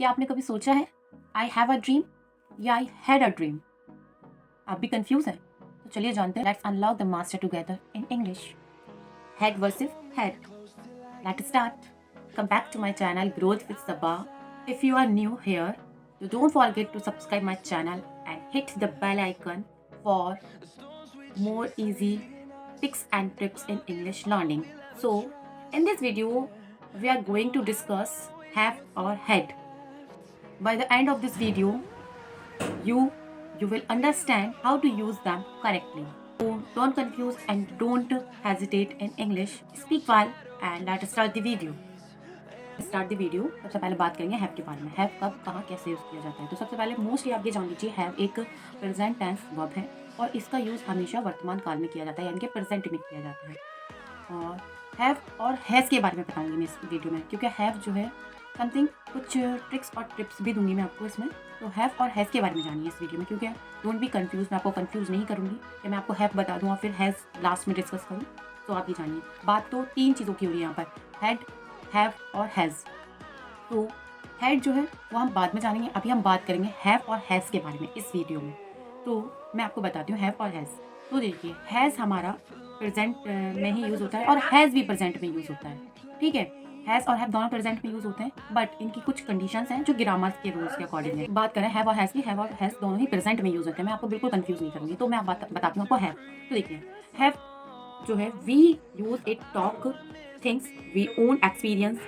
क्या आपने कभी सोचा है आई हैव अ ड्रीम या आई हैड अ ड्रीम? आप भी कंफ्यूज हैं? तो चलिए जानते हैं। Let's unlock the master together in English. Head versus head. Let's start. Come back to my channel Growth with Sabha. If you are new here, you don't forget to subscribe my channel and hit the bell icon for more easy tips and tips in English learning. So, in this video, we are going to discuss have or had. By the end of this video, you you will understand how to use them correctly. So don't confuse and don't hesitate in English. Speak well and let's start the video. सबसे पहले बात करेंगे have के बारे में। Have कब कहाँ कैसे यूज़ किया जाता है। तो सबसे पहले मोस्टली आप ये जान लीजिए हैव एक प्रेजेंट टेंस वर्ब है और इसका यूज़ हमेशा वर्तमान काल में किया जाता है यानी कि प्रेजेंट में किया जाता है। और हैव और हैज़ के बारे में बताऊंगी मैं इस वीडियो में, क्योंकि हैव जो है समथिंग कुछ ट्रिक्स और टिप्स भी दूंगी मैं आपको इसमें। तो हैव और हैज़ के बारे में जानिए इस वीडियो में, क्योंकि डोंट बी कंफ्यूज। मैं आपको कंफ्यूज नहीं करूँगी कि मैं आपको हैव बता दूँ और फिर हैज़ लास्ट में डिस्कस करूँ। तो आप ये जानिए। बात तो तीन चीज़ों की हो रही है यहाँ पर, हैड, हैव और हैज़। तो हैड जो है वो हम बाद में जानेंगे, अभी हम बात करेंगे हैव और हैज़ के बारे में इस वीडियो में। तो मैं आपको बताती हूँ हैव और हैज़। तो देखिए हैज़ हमारा प्रेजेंट में ही यूज़ होता है और हैज़ भी प्रेजेंट में यूज़ होता है। ठीक है, हैज़ और हैव दोनों प्रेजेंट में यूज़ होते हैं, बट इनकी कुछ कंडीशंस हैं जो ग्रामर के रूल्स के अकॉर्डिंग है। बात करें हैव और हैज़ की, हैव और हैज़ दोनों ही प्रेजेंट में यूज़ होते हैं। मैं आपको बिल्कुल कंफ्यूज नहीं करूँगी। तो मैं बताती हूँ आपको हैव। तो देखिए हैव जो है we use it talk things we own experience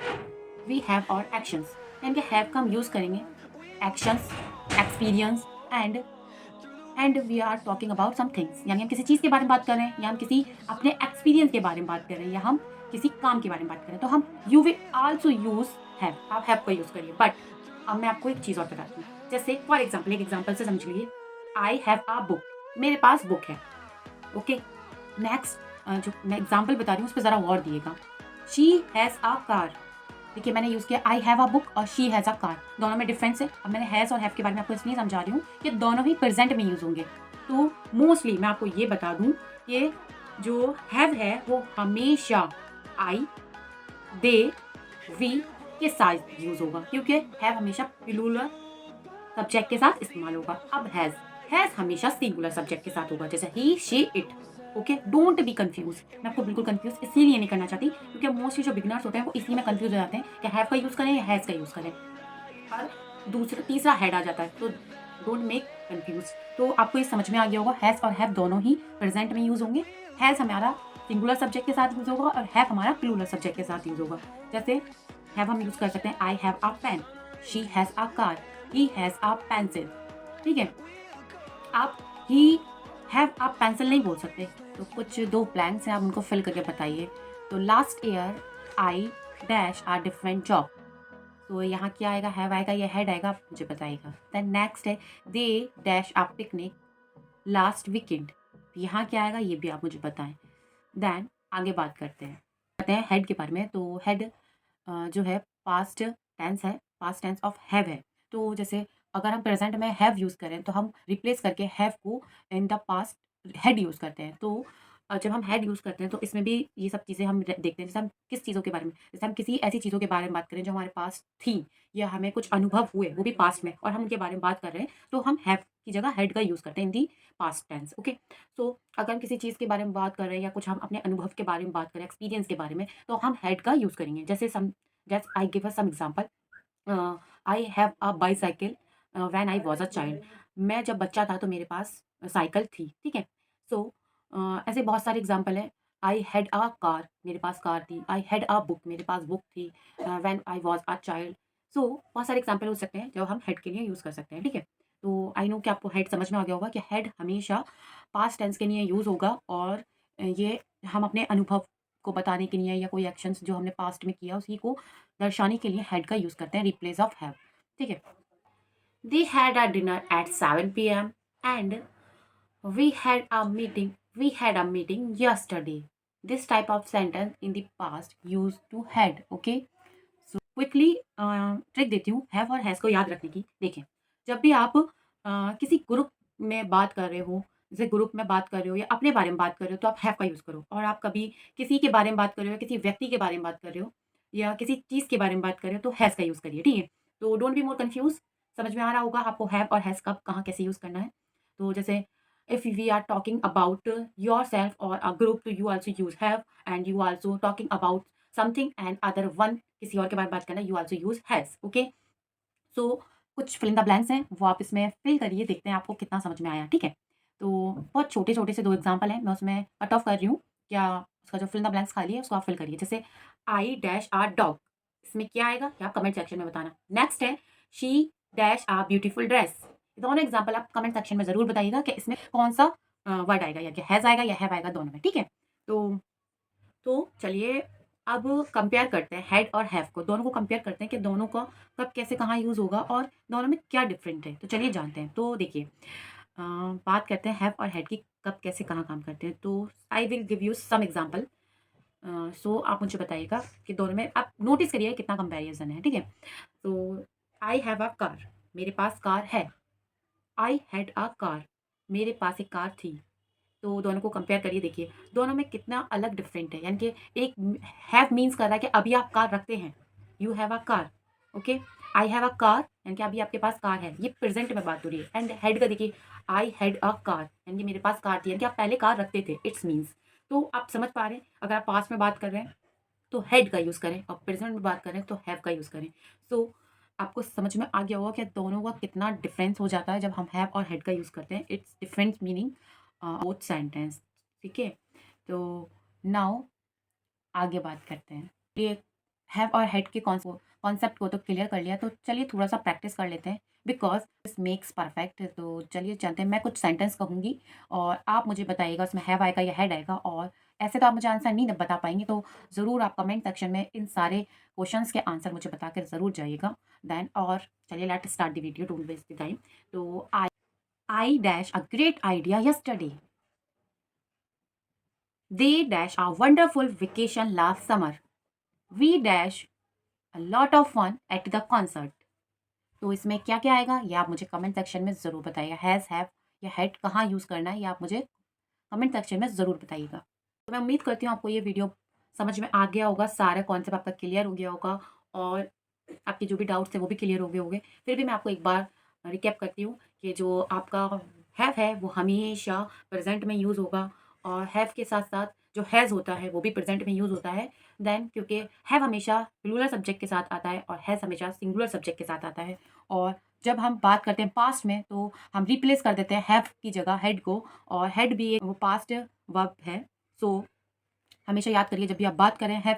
we have और एक्शंस। यानी कि हैव का हम यूज़ करेंगे actions, experience and we are talking about some things, यानी हम किसी चीज़ के बारे में बात कर रहे हैं या हम किसी अपने एक्सपीरियंस के बारे में बात कर रहे हैं या हम किसी काम के बारे में बात कर रहे हैं। तो हम you will also use have. आप हैव का यूज़ करिए। बट अब मैं आपको एक चीज़ और बताती हूँ। जैसे फॉर एग्जाम्पल, एक एग्जाम्पल से समझ लीजिए, आई हैव अ बुक। मेरे पास बुक है। ओके, नेक्स्ट जो मैं एग्जाम्पल बता रही हूँ उस पर ज़रा गौर दिएगा। She has a car. देखिए मैंने यूज़ किया आई हैव अ बुक और शी हैज़ अ कार, दोनों में डिफरेंस है। अब मैंने हैज़ और हैव के बारे में आपको इसलिए समझा रही हूँ कि दोनों ही प्रेजेंट में यूज़ होंगे। तो मोस्टली मैं आपको ये बता दूँ कि जो हैव है वो हमेशा आई, दे, वी के साथ यूज़ होगा, क्योंकि हैव हमेशा प्लूरल सब्जेक्ट के साथ इस्तेमाल होगा। अब हैज़ हमेशा सिंगुलर सब्जेक्ट के साथ होगा, जैसे ही, she, it. Okay, don't be confuse. मैं आपको बिल्कुल कंफ्यूज इसीलिए नहीं करना चाहती, क्योंकि मोस्टली जो बिगनर्स होते हैं वो इसी में कंफ्यूज हो जाते हैं कि हैव का यूज़ करें या हैज़ का यूज़ करें, और दूसरा तीसरा हैड आ जाता है। तो डोंट मेक कंफ्यूज। तो आपको ये समझ में आ गया होगा, हैज़ और हैव दोनों ही प्रेजेंट में यूज़ होंगे। हैज़ हमारा सिंगुलर सब्जेक्ट के साथ यूज़ होगा और हैव हमारा प्लूरल सब्जेक्ट के साथ यूज़ होगा। जैसे हैव हम यूज़ कर सकते हैं I have a pen, she has a car, he has a pencil. ठीक है, आप ही हैव आप पेंसिल नहीं बोल सकते। तो कुछ दो ब्लैंक्स हैं, आप उनको फिल करके बताइए। तो last year I dash a different job. तो यहाँ क्या आएगा, हैव आएगा या हेड आएगा, आप मुझे बताइएगा। देन नेक्स्ट है they dash a picnic last weekend. यहाँ क्या आएगा ये भी आप मुझे बताएं। देन आगे बात करते हैं हेड के बारे में। तो हेड जो है पास्ट टेंस है, पास्ट टेंस ऑफ हैव है। तो जैसे अगर हम प्रेजेंट में हैव यूज़ करें तो हम रिप्लेस करके हैव को इन द पास्ट हैड यूज़ करते हैं। तो जब हम हैड यूज़ करते हैं तो इसमें भी ये सब चीज़ें हम देखते हैं। जैसे हम किस चीज़ों के बारे में, जैसे हम किसी ऐसी चीज़ों के बारे में बात करें जो हमारे पास थी या हमें कुछ अनुभव हुए वो भी पास्ट में, और हम उनके बारे में बात कर रहे हैं, तो हम हैव की जगह हैड का यूज़ करते हैं इन दी पास्ट टेंस। ओके, सो अगर हम किसी चीज़ के बारे में बात कर रहे हैं या कुछ हम अपने अनुभव के बारे में बात करें, एक्सपीरियंस के बारे में, तो हम हैड का यूज़ करेंगे। जैसे Just I give us some example. I have a bicycle when I was a child. मैं जब बच्चा था तो मेरे पास साइकिल थी। ठीक है, सो ऐसे बहुत सारे एग्जाम्पल हैं। आई हैड अ कार, मेरे पास कार थी। आई हैड अ बुक, मेरे पास बुक थी। When I was a child. So बहुत सारे एग्जाम्पल हो सकते हैं जो हम हेड के लिए यूज़ कर सकते हैं। ठीक है, तो आई नो कि आपको हेड समझ में आ गया होगा कि हेड हमेशा पास्ट टेंस के लिए यूज़ होगा, और ये हम अपने अनुभव को बताने के लिए या कोई एक्शंस जो हमने पास्ट में किया उसी को दर्शाने के लिए हैड का यूज़ करते हैं रिप्लेस ऑफ हैव। ठीक है, they had a dinner at 7 p.m. And we had a meeting yesterday. This type of sentence in the past use to had. Okay, so quickly trick देती हूँ have और has को याद रखने की। देखें, जब भी आप किसी ग्रुप में बात कर रहे हो, जैसे ग्रुप में बात कर रहे हो या अपने बारे में बात कर रहे हो, तो आप हैव का यूज़ करो। और आप कभी किसी के बारे में बात कर रहे हो, किसी व्यक्ति के बारे में बात कर रहे हो या किसी चीज़ के बारे में बात कर रहे हो, तो हैज़ का यूज़ करिए। ठीक है, तो डोंट बी मोर कन्फ्यूज़, समझ में आ रहा होगा आपको हैव और हैज़ कब कहाँ कैसे यूज़ करना है। तो जैसे if we are talking about yourself और अ ग्रुप, तो you also use have, and you also talking about something and other one, किसी और के बारे में बात करना, you also use has. Okay? So कुछ फिल इन द ब्लैंक्स हैं, वो आप इसमें फिल करिए, देखते हैं आपको कितना समझ में आया, ठीक है? तो बहुत छोटे-छोटे से 2 एग्ज़ाम्पल हैं, मैं उसमें कट ऑफ कर रही हूँ, क्या उसका जो फिल इन द ब्लैंक्स खाली है उसको आप फिल करिए। जैसे आई डैश अ डॉग, इसमें क्या आएगा ये आप कमेंट सेक्शन में बताना। नेक्स्ट है she dash a beautiful dress, ये दोनों एग्ज़ाम्पल आप कमेंट सेक्शन में ज़रूर बताइएगा कि इसमें कौन-सा वर्ड आएगा, या क्या हैज़ आएगा या हैव आएगा, दोनों में, ठीक है? तो चलिए अब कंपेयर करते हैं हैड और हैव को, दोनों को कंपेयर करते हैं कि दोनों का कब कैसे कहाँ यूज़ होगा और दोनों में क्या डिफरेंट है। तो चलिए जानते हैं। तो देखिए बात करते हैं हैव और हैड की, कब कैसे कहाँ काम करते हैं। तो I will give you some example. So आप मुझे बताइएगा कि दोनों में आप नोटिस करिए कितना कंपैरिजन है, ठीक है? तो आई हैव अ कार, मेरे पास कार है। आई हैड अ कार, मेरे पास एक कार थी। तो दोनों को कंपेयर करिए, देखिए दोनों में कितना अलग डिफरेंट है। यानी कि एक हैव मीन्स कर रहा है कि अभी आप कार रखते हैं, you have a car. Okay? I have a car यानी कि अभी आपके पास कार है, ये प्रेजेंट में बात हो रही है। एंड हैड का देखिए, आई हैड अ कार यानी कि मेरे पास कार थी, यानी कि आप पहले कार रखते थे, इट्स मीन्स। तो आप समझ पा रहे हैं, अगर आप पास्ट में बात कर रहे हैं तो हैड का यूज़ करें, और प्रेजेंट में बात करें तो हैव का यूज़ करें। सो आपको समझ में आ गया होगा कि दोनों का कितना डिफरेंस हो जाता है जब हम हैव और हैड का यूज़ करते हैं। It's different meaning both sentence, ठीक है? तो नाउ आगे बात करते हैं। ये हैव और हैड के कॉन्सेप्ट को तो क्लियर कर लिया, तो चलिए थोड़ा-सा प्रैक्टिस कर लेते हैं, बिकॉज़ दिस मेक्स परफेक्ट। तो चलिए चलते हैं, मैं कुछ सेंटेंस कहूँगी और आप मुझे बताइएगा उसमें हैव आएगा या हैड आएगा, और ऐसे तो आप मुझे आंसर नहीं बता पाएँगे, तो ज़रूर आप कमेंट सेक्शन में इन सारे क्वेश्चंस के आंसर मुझे बता कर ज़रूर जाइएगा। देन और चलिए let's start the video, don't waste the time. तो I dash a great idea yesterday. They dash a wonderful vacation last summer. We dash a lot of fun at the concert. तो इसमें क्या क्या आएगा ये आप मुझे कमेंट सेक्शन में ज़रूर बताइएगा। हैज़, हैव या हैड कहाँ यूज़ करना है ये आप मुझे कमेंट सेक्शन में ज़रूर बताइएगा। तो मैं उम्मीद करती हूँ आपको ये वीडियो समझ में आ गया होगा, सारा कॉन्सेप्ट आपका क्लियर हो गया होगा, और आपके जो भी डाउट्स थे वो भी क्लियर हो गए होंगे। फिर भी मैं आपको एक बार रिकैप करती हूँ कि जो आपका हैव है वो हमेशा प्रेज़ेंट में यूज़ होगा, और हैव के साथ-साथ जो हैज़ होता है वो भी प्रेज़ेंट में यूज़ होता है। देन क्योंकि हैव हमेशा प्लूरल सब्जेक्ट के साथ आता है और हैज़ हमेशा सिंगुलर सब्जेक्ट के साथ आता है। और जब हम बात करते हैं पास्ट में तो हम रिप्लेस कर देते हैं हैव की जगह हैड को, और हैड भी एक वो पास्ट वर्ब है। सो हमेशा याद करिए जब भी आप बात करें हैव,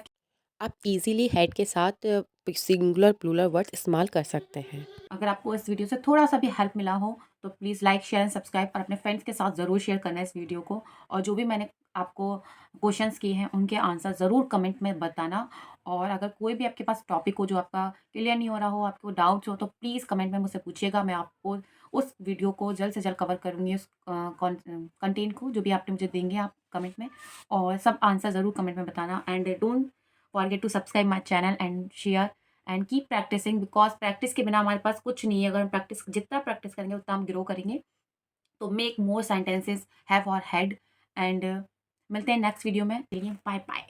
आप इजीली हेड के साथ सिंगुलर प्लूरल वर्ड्स इस्तेमाल कर सकते हैं। अगर आपको इस वीडियो से थोड़ा-सा भी हेल्प मिला हो, तो please like, share and subscribe, और अपने फ्रेंड्स के साथ ज़रूर शेयर करना है इस वीडियो को। और जो भी मैंने आपको क्वेश्चंस किए हैं, उनके आंसर ज़रूर कमेंट में बताना। और अगर कोई भी आपके पास टॉपिक हो जो आपका क्लियर नहीं हो रहा हो, आपको डाउट्स हो, तो प्लीज़ कमेंट में मुझसे पूछिएगा। मैं आपको उस वीडियो को जल्द से जल्द कवर करूँगी, उस कंटेंट को जो भी आपने मुझे देंगे आप कमेंट में। और सब आंसर ज़रूर कमेंट में बताना, and don't forget to subscribe my channel and share and keep practising, because practice के बिना हमारे पास कुछ नहीं है। अगर हम जितना प्रैक्टिस करेंगे उतना हम ग्रो करेंगे। तो मेक मोर सेंटेंसेस हैव और हैड, एंड मिलते हैं नेक्स्ट वीडियो में। चलिए बाय बाय।